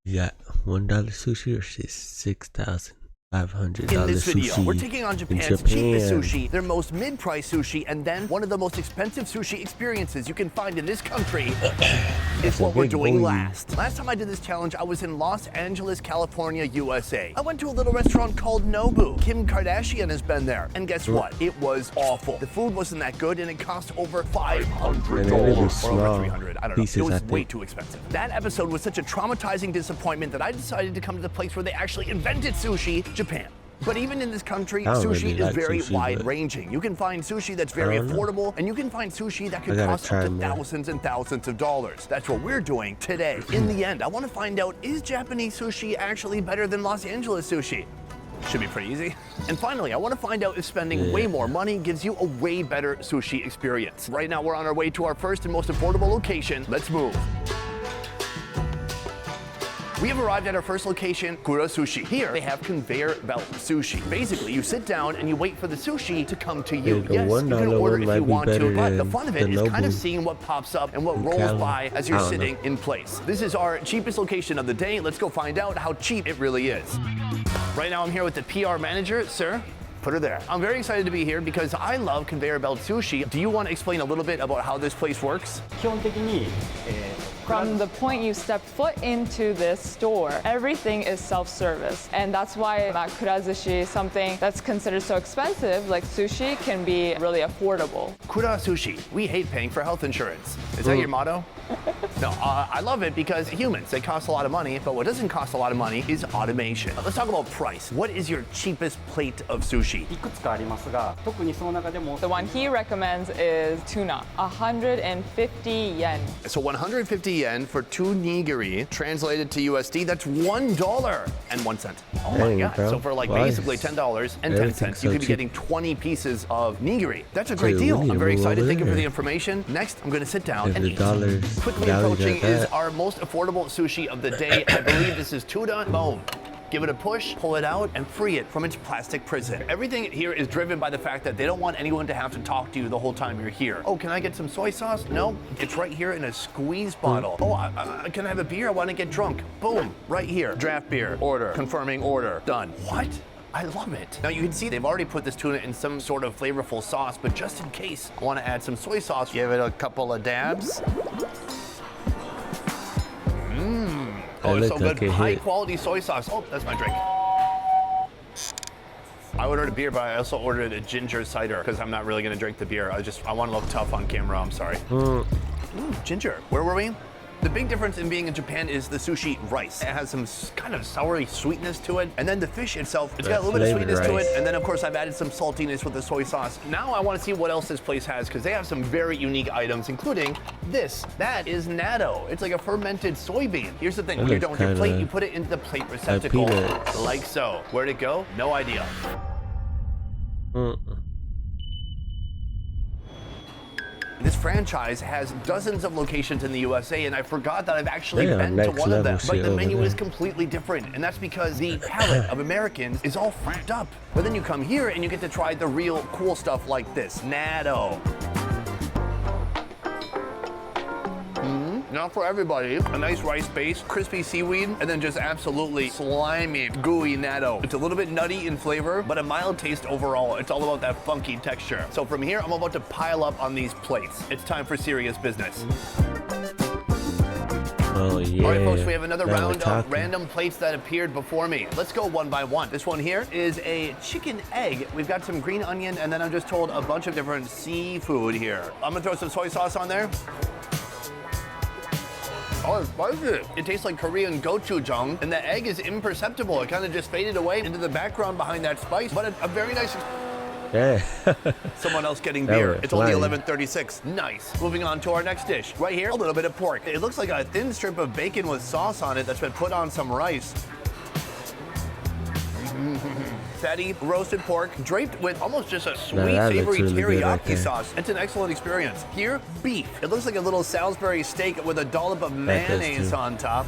Yeah, $1 sushi or $6,500 In this video, sushi we're taking on in Japan's cheapest sushi, their most mid-price sushi, and then one of the most expensive sushi experiences you can find in this country is what we're doing last. Last time I did this challenge, I was in Los Angeles, California, USA. I went to a little restaurant called Nobu. Kim Kardashian has been there. And guess what? It was awful. The food wasn't that good, and it cost over $500 or over $300. I don't know. It was way too expensive. That episode was such a traumatizing disappointment that I decided to come to the place where they actually invented sushi, Japan. But even in this country, sushi is very wide-ranging. You can find sushi that's very affordable, and you can find sushi that could cost up to thousands and thousands of dollars. That's what we're doing today. In the end, I want to find out, is Japanese sushi actually better than Los Angeles sushi? Should be pretty easy. And finally, I want to find out if spending way more money gives you a way better sushi experience. Right now, we're on our way to our first and most affordable location. Let's move. We have arrived at our first location, Kura Sushi. Here, they have conveyor belt sushi. Basically, you sit down and you wait for the sushi to come to you. Yes, you can order if you want to, but the fun of it is kind of seeing what pops up and what rolls by as you're sitting in place. This is our cheapest location of the day. Let's go find out how cheap it really is. Right now, I'm here with the PR manager. Sir, put her there. I'm very excited to be here because I love conveyor belt sushi. Do you want to explain a little bit about how this place works? From the point you step foot into this store, everything is self-service. And that's why at Kurazushi, something that's considered so expensive, like sushi, can be really affordable. Kura Sushi, we hate paying for health insurance. Is that your motto? No, I love it because humans, they cost a lot of money, but what doesn't cost a lot of money is automation. Let's talk about price. What is your cheapest plate of sushi? The one he recommends is tuna, 150 yen. So 150 yen for 2 nigiri, translated to USD, that's $1.01. Oh my God. So for like basically $10.10, you could be getting 20 pieces of nigiri. That's a great deal. I'm very excited. Thank you for the information. Next, I'm going to sit down and eat. Quickly approaching is our most affordable sushi of the day. I believe this is tuna bone. Give it a push, pull it out, and free it from its plastic prison. Everything here is driven by the fact that they don't want anyone to have to talk to you the whole time you're here. Oh, can I get some soy sauce? No, it's right here in a squeeze bottle. Oh, can I have a beer? I want to get drunk. Boom, right here. Draft beer, order, confirming order, done. What? I love it. Now you can see they've already put this tuna in some sort of flavorful sauce, but just in case, I want to add some soy sauce. Give it a couple of dabs. Oh, it's so good. High quality soy sauce. Oh, that's my drink. I ordered a beer, but I also ordered a ginger cider because I'm not really going to drink the beer. I want to look tough on camera. I'm sorry. Ginger. Where were we? The big difference in being in Japan is the sushi rice. It has some kind of soury sweetness to it. And then the fish itself, it's got a little bit of sweetness to it. And then, of course, I've added some saltiness with the soy sauce. Now I want to see what else this place has because they have some very unique items, including this. That is natto. It's like a fermented soybean. Here's the thing. When you're done with your plate, you put it into the plate receptacle like so. Where'd it go? No idea. This franchise has dozens of locations in the USA, and I forgot that I've actually been to one of them. But the menu is completely different, and that's because the palate of Americans is all fracked up. But then you come here and you get to try the real cool stuff like this, natto. Not for everybody. A nice rice base, crispy seaweed, and then just absolutely slimy, gooey natto. It's a little bit nutty in flavor, but a mild taste overall. It's all about that funky texture. So from here, I'm about to pile up on these plates. It's time for serious business. Oh, yeah. All right, folks, we have another round of random plates that appeared before me. Let's go one by one. This one here is a chicken egg. We've got some green onion, and then I'm just told a bunch of different seafood here. I'm gonna throw some soy sauce on there. Oh, it's spicy. It tastes like Korean gochujang, and the egg is imperceptible. It kind of just faded away into the background behind that spice, but a very nice... Yeah. Someone else getting beer. It's only 11:36. Nice. Moving on to our next dish. Right here, a little bit of pork. It looks like a thin strip of bacon with sauce on it that's been put on some rice. Fatty roasted pork draped with almost just a sweet, savory teriyaki sauce. It's an excellent experience. Here, beef. It looks like a little Salisbury steak with a dollop of mayonnaise on top.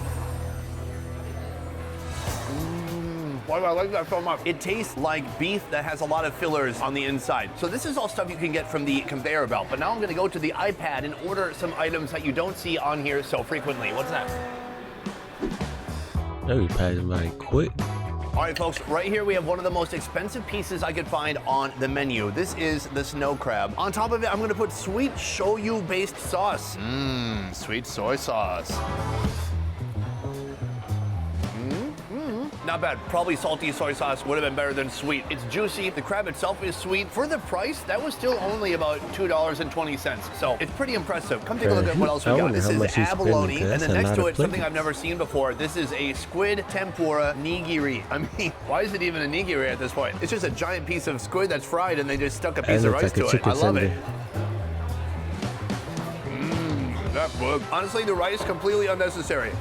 Why do I like that so much? It tastes like beef that has a lot of fillers on the inside. So this is all stuff you can get from the conveyor belt. But now I'm gonna go to the iPad and order some items that you don't see on here so frequently. What's that? They be passing by quick. All right, folks, right here we have one of the most expensive pieces I could find on the menu. This is the snow crab. On top of it, I'm gonna put sweet shoyu-based sauce. Sweet soy sauce. Not bad. Probably salty soy sauce would have been better than sweet. It's juicy. The crab itself is sweet. For the price, that was still only about $2.20. So it's pretty impressive. Come take a look at what else we got. This is abalone, and then next to it, something I've never seen before. This is a squid tempura nigiri. I mean, why is it even a nigiri at this point? It's just a giant piece of squid that's fried, and they just stuck a piece of rice to it. I love it. That's good. Honestly, the rice completely unnecessary.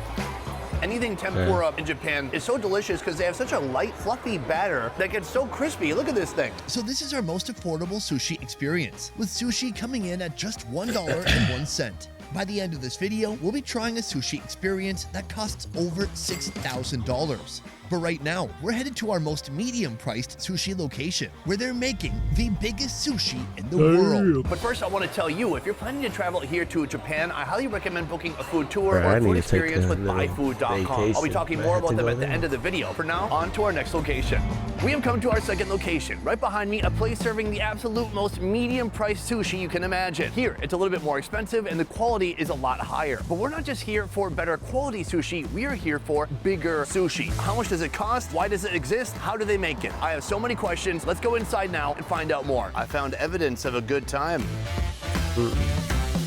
Anything tempura in Japan is so delicious because they have such a light, fluffy batter that gets so crispy. Look at this thing. So this is our most affordable sushi experience, with sushi coming in at just $1.01. By the end of this video, we'll be trying a sushi experience that costs over $6,000. But right now, we're headed to our most medium-priced sushi location, where they're making the biggest sushi in the world. But first, I want to tell you, if you're planning to travel here to Japan, I highly recommend booking a food tour or a food experience with buyfood.com. I'll be talking more about them at the end of the video. For now, on to our next location. We have come to our second location. Right behind me, a place serving the absolute most medium-priced sushi you can imagine. Here, it's a little bit more expensive and the quality is a lot higher. But we're not just here for better quality sushi, we are here for bigger sushi. How much does it cost? Why does it exist? How do they make it? I have so many questions. Let's go inside now and find out more. I found evidence of a good time.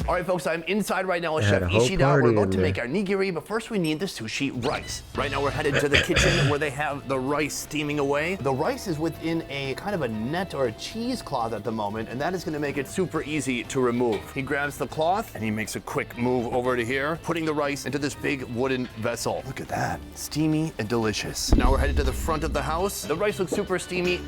All right, folks, I'm inside right now with Chef Ishida. We're about to make our nigiri, but first we need the sushi rice. Right now we're headed to the kitchen where they have the rice steaming away. The rice is within a kind of a net or a cheesecloth at the moment, and that is gonna make it super easy to remove. He grabs the cloth and he makes a quick move over to here, putting the rice into this big wooden vessel. Look at that, steamy and delicious. Now we're headed to the front of the house. The rice looks super steamy.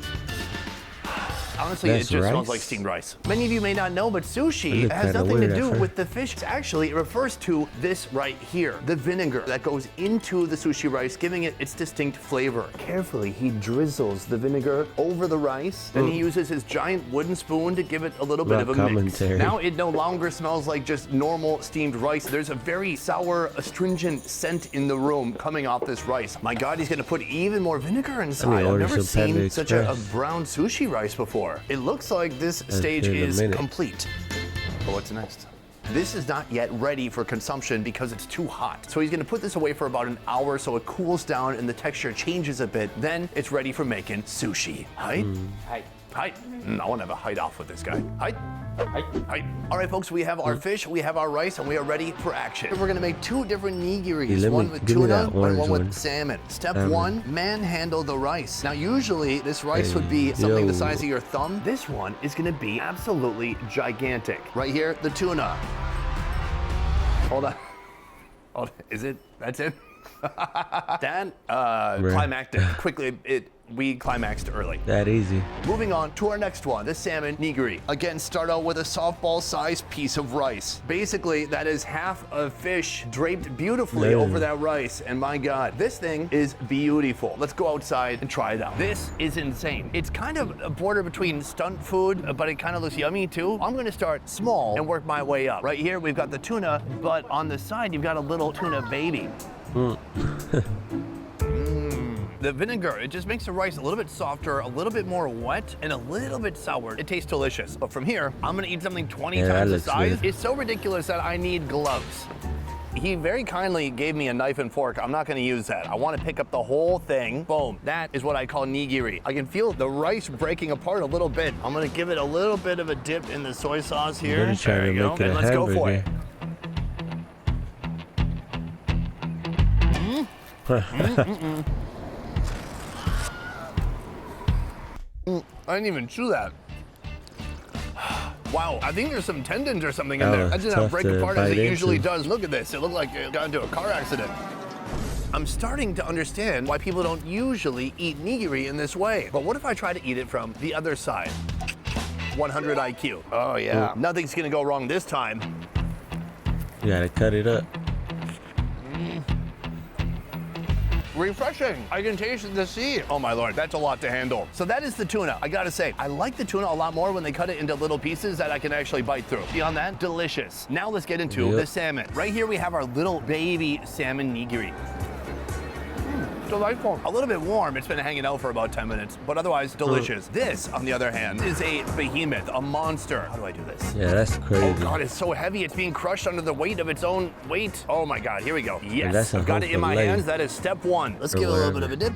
Honestly, it just smells like steamed rice. Many of you may not know, but sushi has nothing to do with the fish. Actually, it refers to this right here, the vinegar that goes into the sushi rice, giving it its distinct flavor. Carefully, he drizzles the vinegar over the rice, then he uses his giant wooden spoon to give it a little bit of a mix. Now it no longer smells like just normal steamed rice. There's a very sour, astringent scent in the room coming off this rice. My God, he's gonna put even more vinegar inside. I've never seen such a brown sushi rice before. It looks like this stage is complete. But what's next? This is not yet ready for consumption because it's too hot. So he's gonna put this away for about an hour so it cools down and the texture changes a bit. Then it's ready for making sushi. Hi? Hi. Hi. I wanna have a hide off with this guy. Hi. Hi. Hi. All right, folks, we have our fish, we have our rice, and we are ready for action. We're gonna make two different nigiris, one with tuna and one with salmon. Step one, manhandle the rice. Now, usually this rice would be something the size of your thumb. This one is gonna be absolutely gigantic. Right here, the tuna. Hold on. Hold on. Is it? That's it? Dan, climactic. Quickly, we climaxed early. That easy. Moving on to our next one, the salmon nigiri. Again, start out with a softball-sized piece of rice. Basically, that is half a fish draped beautifully over that rice. And my God, this thing is beautiful. Let's go outside and try it out. This is insane. It's kind of a border between stunt food, but it kind of looks yummy too. I'm gonna start small and work my way up. Right here, we've got the tuna, but on the side, you've got a little tuna baby. The vinegar, it just makes the rice a little bit softer, a little bit more wet, and a little bit sour. It tastes delicious. But from here, I'm gonna eat something 20 times the size. It's so ridiculous that I need gloves. He very kindly gave me a knife and fork. I'm not gonna use that. I wanna pick up the whole thing. Boom, that is what I call nigiri. I can feel the rice breaking apart a little bit. I'm gonna give it a little bit of a dip in the soy sauce here. There you go, and let's go for it. I didn't even chew that. Wow, I think there's some tendons or something in there. That did not break apart as it usually does. Look at this, it looked like it got into a car accident. I'm starting to understand why people don't usually eat nigiri in this way. But what if I try to eat it from the other side? 100 IQ. Oh yeah, nothing's gonna go wrong this time. You gotta cut it up. Refreshing. I can taste the sea. Oh my Lord, that's a lot to handle. So that is the tuna. I gotta say, I like the tuna a lot more when they cut it into little pieces that I can actually bite through. Beyond that, delicious. Now let's get into the salmon. Right here we have our little baby salmon nigiri. delightful. A little bit warm. It's been hanging out for about 10 minutes, but otherwise delicious. This, on the other hand, is a behemoth, a monster. How do I do this? Yeah, that's crazy. Oh God, it's so heavy. It's being crushed under the weight of its own weight. Oh my God, here we go. Yes, I've got it in my hands. That is step one. Let's give it a little bit of a dip.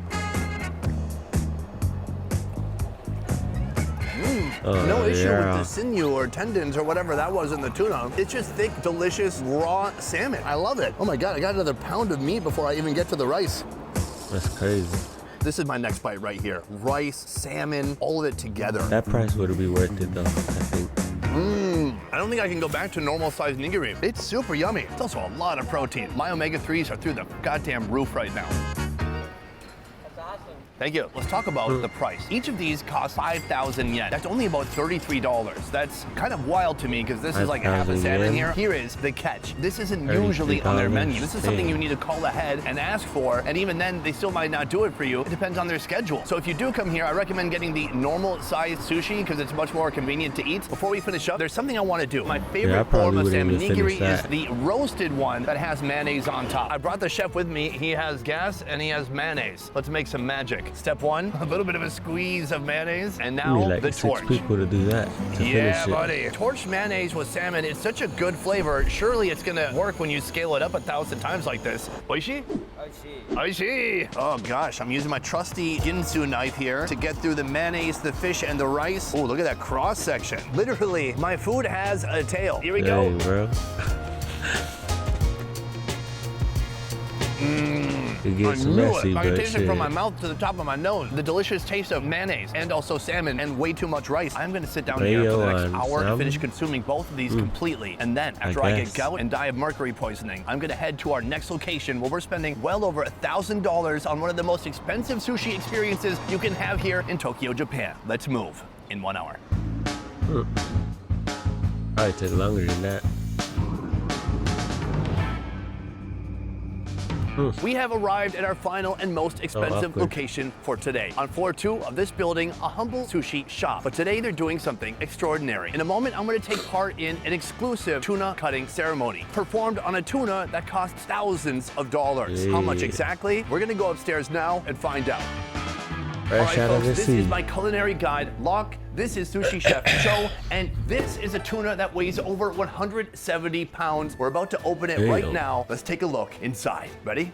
No issue with the sinew or tendons or whatever that was in the tuna. It's just thick, delicious, raw salmon. I love it. Oh my God, I got another pound of meat before I even get to the rice. That's crazy. This is my next bite right here. Rice, salmon, all of it together. That price would be worth it though, I think. I don't think I can go back to normal sized nigiri. It's super yummy. It's also a lot of protein. My omega-3s are through the goddamn roof right now. Thank you. Let's talk about the price. Each of these costs 5,000 yen. That's only about $33. That's kind of wild to me because this is like half a salmon here. Here is the catch. This isn't usually on their menu. This is something you need to call ahead and ask for. And even then, they still might not do it for you. It depends on their schedule. So if you do come here, I recommend getting the normal size sushi because it's much more convenient to eat. Before we finish up, there's something I want to do. My favorite form of salmon nigiri is the roasted one that has mayonnaise on top. I brought the chef with me. He has gas and he has mayonnaise. Let's make some magic. Step one, a little bit of a squeeze of mayonnaise, and now like the torch. 6 people to do that. Yeah, buddy. Torched mayonnaise with salmon is such a good flavor. Surely it's gonna work when you scale it up 1,000 times like this. Oishi? Oishi. Oishi. Oh gosh, I'm using my trusty Ginsu knife here to get through the mayonnaise, the fish, and the rice. Oh, look at that cross section. Literally, my food has a tail. Here we go. Dang, bro. It gets messy, I can but taste it from my mouth to the top of my nose. The delicious taste of mayonnaise and also salmon and way too much rice. I'm gonna sit down here for the next hour and finish consuming both of these completely. And then after I get gout and die of mercury poisoning, I'm gonna head to our next location where we're spending well over $1,000 on one of the most expensive sushi experiences you can have here in Tokyo, Japan. Let's move in 1 hour. Probably take longer than that. We have arrived at our final and most expensive location for today. On floor 2 of this building, a humble sushi shop. But today they're doing something extraordinary. In a moment, I'm going to take part in an exclusive tuna cutting ceremony performed on a tuna that costs thousands of dollars. How much exactly? We're going to go upstairs now and find out. All right, folks, this is my culinary guide, Locke. This is Sushi Chef Cho, and this is a tuna that weighs over 170 pounds. We're about to open it right now. Let's take a look inside. Ready? You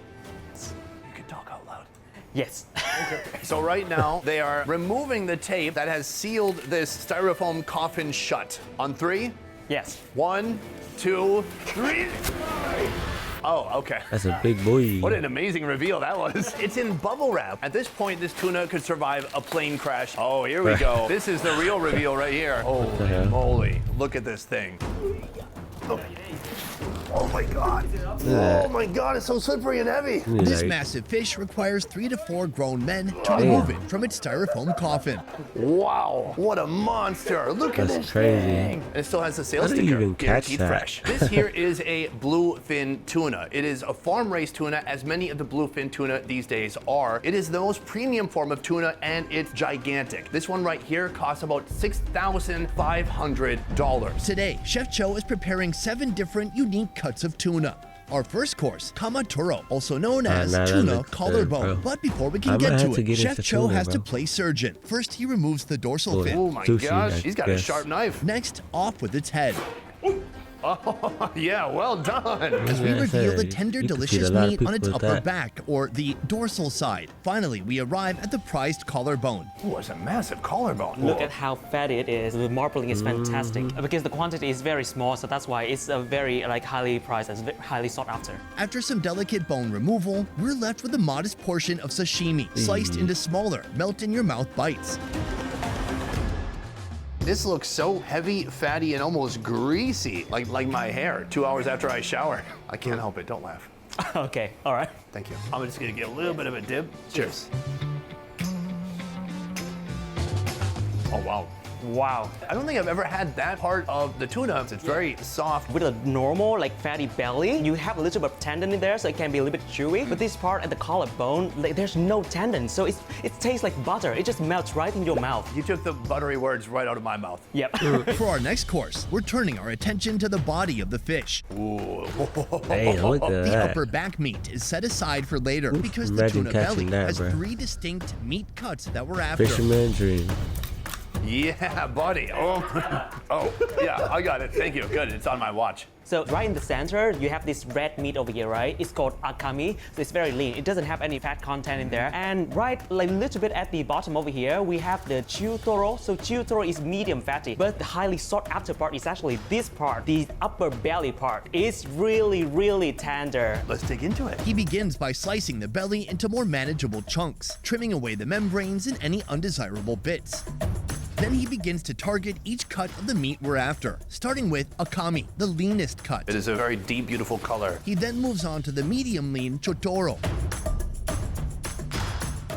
can talk out loud. Yes. Okay. So right now, they are removing the tape that has sealed this styrofoam coffin shut. On 3? Yes. 1, 2, 3. Oh, okay. That's a big boy. What an amazing reveal that was. It's in bubble wrap. At this point, this tuna could survive a plane crash. Oh, here we go. This is the real reveal right here. Holy moly. Look at this thing. Oh my God. Oh my God, it's so slippery and heavy. This massive fish requires 3 to 4 grown men to remove it from its styrofoam coffin. Wow, what a monster. Look at this thing. And it still has the sales How do you sticker. even catch Guaranteed that? fresh. This here is a bluefin tuna. It is a farm-raised tuna, as many of the bluefin tuna these days are. It is the most premium form of tuna, and it's gigantic. This one right here costs about $6,500. Today, Chef Cho is preparing 7 different unique cuts of tuna. Our first course, kamaturo, also known as that tuna looks collarbone. good, bro. But before we I can might get have to to it, get Chef into Cho tuna, has to bro. play surgeon. First, he removes the dorsal fin. Oh my Sushi, gosh, I he's got a guess. sharp knife. Next, off with its head. Oh, yeah, well done. As we Yeah, I reveal said, the tender, you can feed delicious a lot of meat on its people with upper that. back, or the dorsal side. Finally, we arrive at the prized collarbone. Oh, it's a massive collarbone. Look at how fatty it is. The marbling is fantastic because the quantity is very small, so that's why it's a very highly prized and highly sought after. After some delicate bone removal, we're left with a modest portion of sashimi, sliced into smaller, melt-in-your-mouth bites. This looks so heavy, fatty, and almost greasy, like my hair 2 hours after I shower. I can't help it, don't laugh. Okay, all right. Thank you. I'm just gonna get a little bit of a dip. Cheers. Oh, wow. Wow. I don't think I've ever had that part of the tuna. It's very soft. With a normal, like fatty belly, you have a little bit of tendon in there, so it can be a little bit chewy. But this part at the collarbone, like, there's no tendon, so it tastes like butter. It just melts right in your mouth. You took the buttery words right out of my mouth. Yep. For our next course, we're turning our attention to the body of the fish. Ooh. Hey, look at The that. upper back meat is set aside for later because the Imagine tuna catching belly that, has bro. 3 distinct meat cuts that we're after. Fisherman dream. Yeah, buddy. Oh, yeah, I got it. Thank you. Good. It's on my watch. So right in the center, you have this red meat over here, right? It's called akami. So it's very lean. It doesn't have any fat content in there. And right, like a little bit at the bottom over here, we have the chutoro. So chutoro is medium fatty, but the highly sought after part is actually this part, the upper belly part. It's really, really tender. Let's dig into it. He begins by slicing the belly into more manageable chunks, trimming away the membranes and any undesirable bits. Then he begins to target each cut of the meat we're after, starting with akami, the leanest cut. It is a very deep, beautiful color. He then moves on to the medium lean chotoro.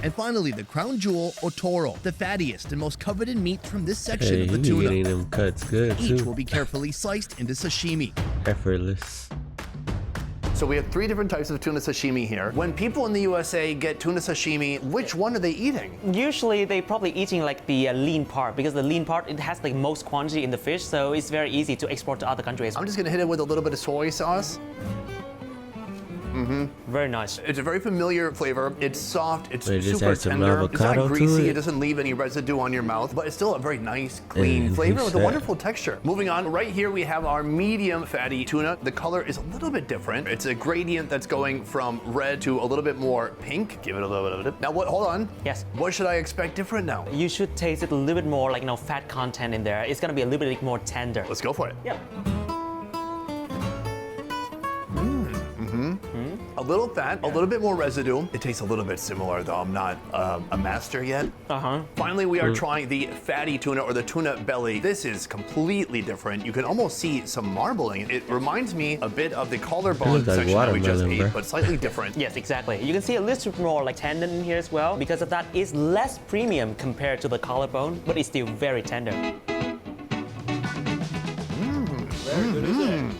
And finally, the crown jewel, otoro, the fattiest and most coveted meat from this section Hey, of he the be tuna. getting them cuts good Each too. will be carefully sliced into sashimi. Effortless. So we have 3 different types of tuna sashimi here. When people in the USA get tuna sashimi, which one are they eating? Usually they probably eating like the lean part because the lean part, it has the most quantity in the fish, so it's very easy to export to other countries. I'm just gonna hit it with a little bit of soy sauce. Very nice. It's a very familiar flavor. It's soft, it's They just super add some tender. It's avocado not to greasy, it. it doesn't leave any residue on your mouth, but it's still a very nice, clean And flavor he with a said- wonderful texture. Moving on, right here we have our medium fatty tuna. The color is a little bit different. It's a gradient that's going from red to a little bit more pink. Give it a little bit of it. Now what, hold on. Yes. What should I expect different now? You should taste it a little bit more like, fat content in there. It's gonna be a little bit more tender. Let's go for it. Yeah. A little fat, a little bit more residue. It tastes a little bit similar though. I'm not a master yet. Finally, we are trying the fatty tuna or the tuna belly. This is completely different. You can almost see some marbling. It reminds me a bit of the collarbone looks like section that we just watermelon, ate, bro. but slightly different. Yes, exactly. You can see a little bit more like tendon in here as well. Because of that, it's less premium compared to the collarbone, but it's still very tender.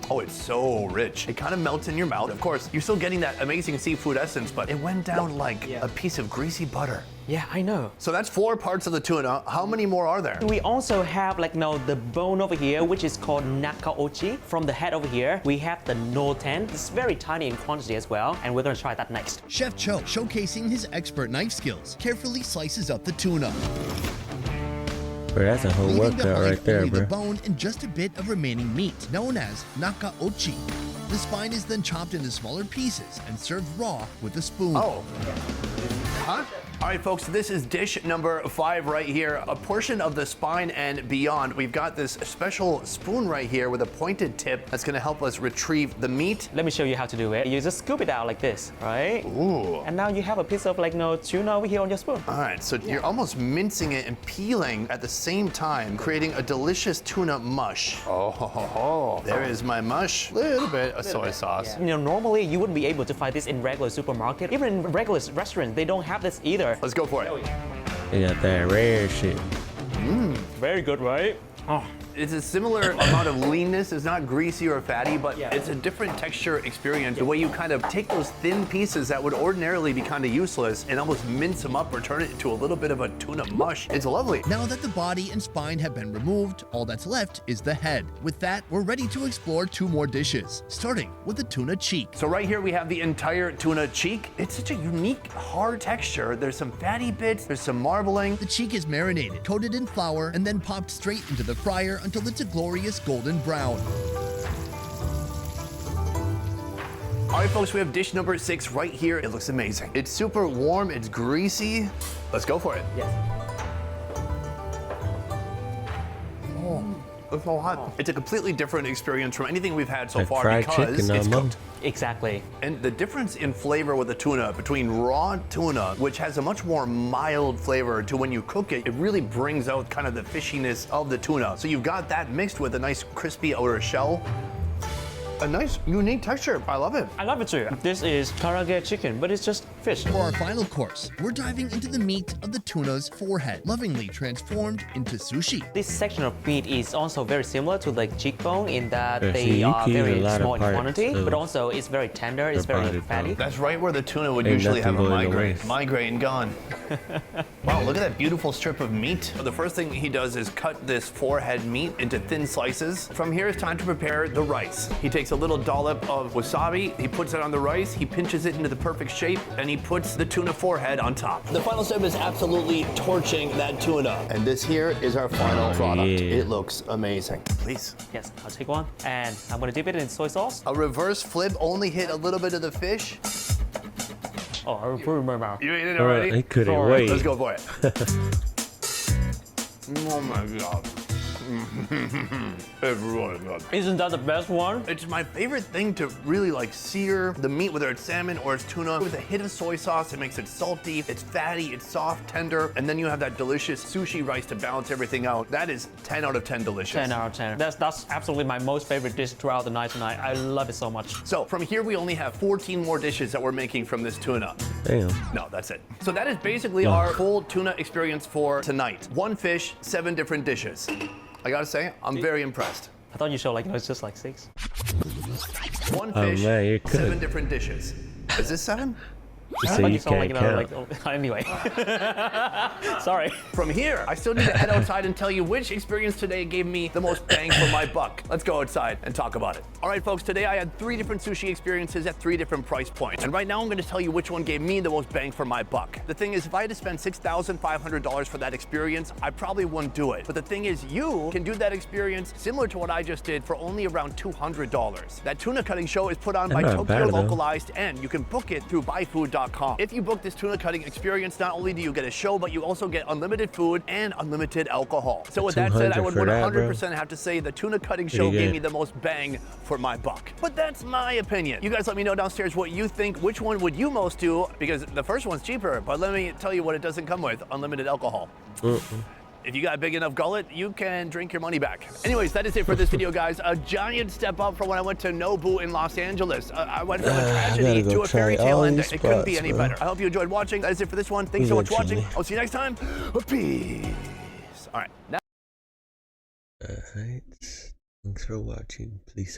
Oh, it's so rich. It kind of melts in your mouth. Of course, you're still getting that amazing seafood essence, but it went down like a piece of greasy butter. Yeah, I know. So that's 4 parts of the tuna. How many more are there? We also have the bone over here, which is called nakaochi. From the head over here, we have the noten. It's very tiny in quantity as well, and we're gonna try that next. Chef Cho, showcasing his expert knife skills, carefully slices up the tuna, Bro, that's a whole leaving workout behind right there, only the bro. bone and just a bit of remaining meat, known as nakaochi. The spine is then chopped into smaller pieces and served raw with a spoon. Oh. Huh? All right, folks, this is dish number 5 right here. A portion of the spine and beyond. We've got this special spoon right here with a pointed tip that's gonna help us retrieve the meat. Let me show you how to do it. You just scoop it out like this, right? Ooh. And now you have a piece of tuna over here on your spoon. All right, so you're almost mincing it and peeling at the same time, creating a delicious tuna mush. Oh, there is my mush. Little bit of soy sauce. Normally you wouldn't be able to find this in regular supermarket. Even in regular restaurants, they don't have this either. Let's go for it. They got that rare shit. Very good, right? Oh. It's a similar amount of leanness. It's not greasy or fatty, but it's a different texture experience. The way you kind of take those thin pieces that would ordinarily be kind of useless and almost mince them up or turn it into a little bit of a tuna mush. It's lovely. Now that the body and spine have been removed, all that's left is the head. With that, we're ready to explore 2 more dishes, starting with the tuna cheek. So right here we have the entire tuna cheek. It's such a unique, hard texture. There's some fatty bits, there's some marbling. The cheek is marinated, coated in flour, and then popped straight into the fryer until it's a glorious golden brown. All right, folks, we have dish number 6 right here. It looks amazing. It's super warm, it's greasy. Let's go for it. Yes. It's so hot. It's a completely different experience from anything we've had so Like far fried because chicken, it's Mom. cooked. Exactly. And the difference in flavor with the tuna between raw tuna, which has a much more mild flavor, to when you cook it, it really brings out kind of the fishiness of the tuna. So you've got that mixed with a nice crispy outer shell. a nice, unique texture. I love it. I love it too. This is karaage chicken, but it's just fish. For our final course, we're diving into the meat of the tuna's forehead, lovingly transformed into sushi. This section of meat is also very similar to like cheekbone in that Yeah, they see, you are can eat a very lot of small in parts quantity, of but also it's very tender, it's the very body fatty. part. That's right where the tuna would Ain't usually have a nothing going to migraine. waste. Migraine gone. Wow, look at that beautiful strip of meat. The first thing he does is cut this forehead meat into thin slices. From here, it's time to prepare the rice. He takes a little dollop of wasabi, he puts it on the rice, he pinches it into the perfect shape, and he puts the tuna forehead on top. The final step is absolutely torching that tuna. And this here is our final product. yeah. It looks amazing. Please. Yes, I'll take one, and I'm gonna dip it in soy sauce. A reverse flip, only hit a little bit of the fish. Oh, I will put it in my mouth. You ate it already? He couldn't Sorry. wait. Let's go for it. Oh my God. It's really good. Isn't that the best one? It's my favorite thing to really like sear the meat, whether it's salmon or it's tuna, with a hit of soy sauce. It makes it salty, it's fatty, it's soft, tender, and then you have that delicious sushi rice to balance everything out. That is 10 out of 10 delicious. 10 out of 10. That's absolutely my most favorite dish throughout the night tonight. I love it so much. So from here, we only have 14 more dishes that we're making from this tuna. Damn. No, that's it. So that is basically our full tuna experience for tonight. 1 fish, 7 different dishes. I gotta say, I'm very impressed. I thought you showed like, you know, it's just like 6. 1 Oh, fish, man, you're 7 good. different dishes. Is this 7? So But you sound like, can't you know, like, count. oh, anyway. Sorry. From here, I still need to head outside and tell you which experience today gave me the most bang for my buck. Let's go outside and talk about it. All right, folks, today I had 3 different sushi experiences at 3 different price points. And right now I'm gonna tell you which one gave me the most bang for my buck. The thing is, if I had to spend $6,500 for that experience, I probably wouldn't do it. But the thing is, you can do that experience similar to what I just did for only around $200. That tuna cutting show is put on by That's not Tokyo bad, though. Localized, and you can book it through buyfood.com. If you book this tuna cutting experience, not only do you get a show, but you also get unlimited food and unlimited alcohol. So with that said, I would 200 for that, 100% have to say the tuna cutting show Pretty gave good. me the most bang for my buck. But that's my opinion. You guys let me know downstairs what you think. Which one would you most do? Because the first one's cheaper, but let me tell you what it doesn't come with: unlimited alcohol. If you got a big enough gullet, you can drink your money back. Anyways, that is it for this video, guys. A giant step up from when I went to Nobu in Los Angeles. I went from a tragedy gotta to go a fairy try tale all ending. these It couldn't be spots, any bro. better. I hope you enjoyed watching. That is it for this one. Thanks so much for watching. Eventually. I'll see you next time. Peace. All right. Now Alright. Thanks for watching. Please